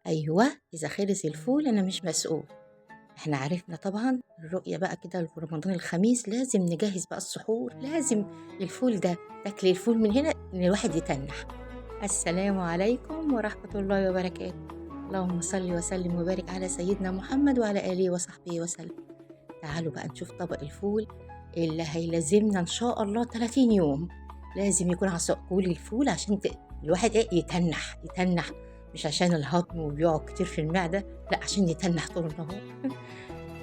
أيوه، إذا خلص الفول أنا مش مسؤول. إحنا عرفنا طبعًا الرؤية بقى كده في رمضان الخميس لازم نجهّز بقى السحور، لازم الفول ده تاكلي الفول من هنا إن الواحد يتنّح. السلام عليكم ورحمة الله وبركاته. اللهم صل وسلم وبارك على سيدنا محمد وعلى آله وصحبه وسلم. تعالوا بقى نشوف طبق الفول اللي هيلازمنا إن شاء الله 30 يوم. لازم يكون كل الفول عشان الواحد يتنّح، يتنّح، مش عشان الهضم وبيقعد كتير في المعدة، لأ عشان يتنّح طول النهار.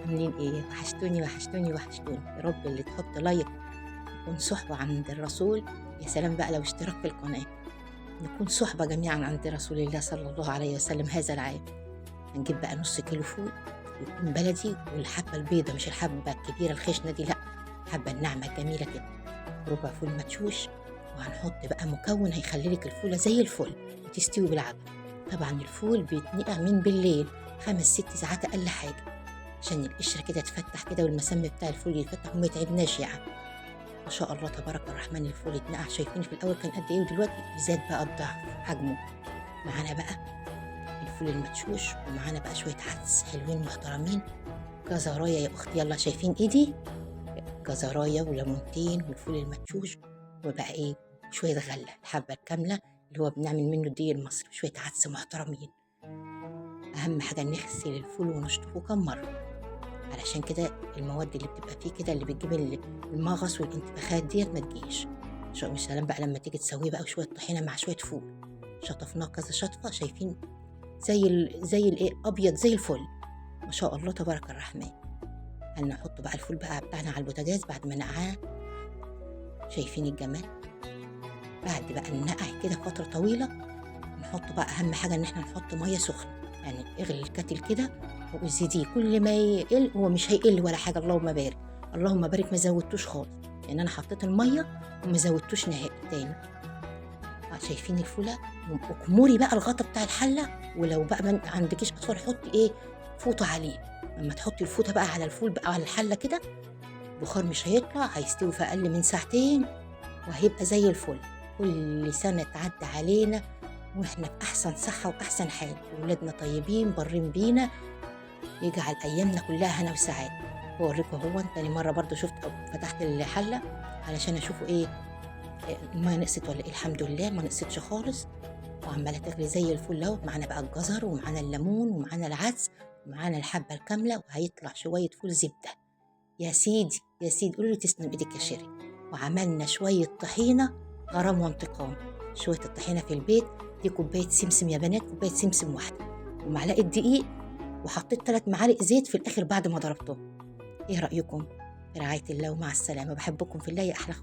عاملين إيه؟ وحشتوني، وحشتوني، وحشتوني. يا رب اللي تحط لايك نكون صُحبة عند الرسول، يا سلام بقى لو اشتراك في القناة، نكون صُحبة جميعًا عند رسول الله صلى الله عليه وسلم هذا العام. هنجيب بقى نُص كيلو فول يكون بلدي والحبّة البيضا مش الحبّة الكبيرة الخشنة دي لأ، الحبّة الناعمة الجميلة كده، ربع فول مدشوش، وهنحط بقى مكون هيخلّي لِك الفولة زي الفل وتستوي بالعجل. طبعًا الفول بيتنقع من بالليل 5، 6 ساعات أقل حاجة، عشان القشرة كده تفتح كده والمسام بتاع الفول يتفتح وما يتعبناش يعني. ما شاء الله تبارك الرحمن الفول اتنقع، شايفين في الأول كان قد إيه ودلوقتي زاد بقى الضعف حجمه. معانا بقى الفول المدشوش ومعانا بقى شوية عدس حلوين محترمين، جزراية يا أختي يلا شايفين إيدي، جزراية وليمونتين والفول المدشوش، وبقى إيه شوية غلة الحبة الكاملة اللي هو بنعمل منه الدقيق المصري، وشوية عدس محترمين. أهم حاجة نغسل الفول ونشطفه كم مرة، علشان كده المواد اللي بتبقى فيه كده اللي بتجيب المغص والانتفاخات ديت ما تجيش. مش سلام بقى لما تيجي تسويه بقى وشوية طحينة مع شوية فول، شطفناه كذا شطفة، شايفين زي الايه ابيض زي الفل. ما شاء الله تبارك الرحمن. هنحط بقى الفول بقى بتاعنا على البوتاجاز بعد ما نقعاه، شايفين الجمال. بعد بقى النقع كده فترة طويلة نحط بقى أهم حاجة إن إحنا نحط مية سخنة، يعني اغلي الكاتل كده وزيديه كل ما يقل، هو مش هيقل ولا حاجة اللهم بارك، اللهم بارك ما زودتوش خالص، لأن أنا حطيت المية وما زودتوش نهائي تاني. شايفين الفولة، وكموري بقى الغطا بتاع الحلة، ولو بقى ما عندكيش أطفال حطي إيه فوطة عليه. لما تحطي الفوطة بقى على الفول بقى على الحلة كده البخار مش هيطلع، هيستوي في أقل من ساعتين وهيبقى زي الفل. كل سنة تعدي علينا واحنا في أحسن صحة وأحسن حال، ولادنا طيبين برين بينا، يجعل أيامنا كلها هنا وسعادة. بوريكم اهو تاني مرة برضو شفت أو فتحت الحلة علشان أشوفه إيه المية نقصت ولا إيه. الحمد لله ما نقصتش خالص، وعمالة تغلي زي الفل اهو. معانا بقى الجزر ومعانا الليمون ومعانا العدس ومعانا الحبة الكاملة، وهيطلع شوية فول زبدة. يا سيدي يا سيدي قولوا لي تسلم ايدك يا شيري. وعملنا شوية طحينة غرام وانتقام، شوية الطحينة في البيت دي كوباية سمسم يا بنات، كوباية سمسم واحدة ومعلقة دقيق، وحطيت 3 معالق زيت في الآخر بعد ما ضربتهم. ايه رأيكم؟ في رعاية الله ومع السلامة، بحبكم في الله يا أحلى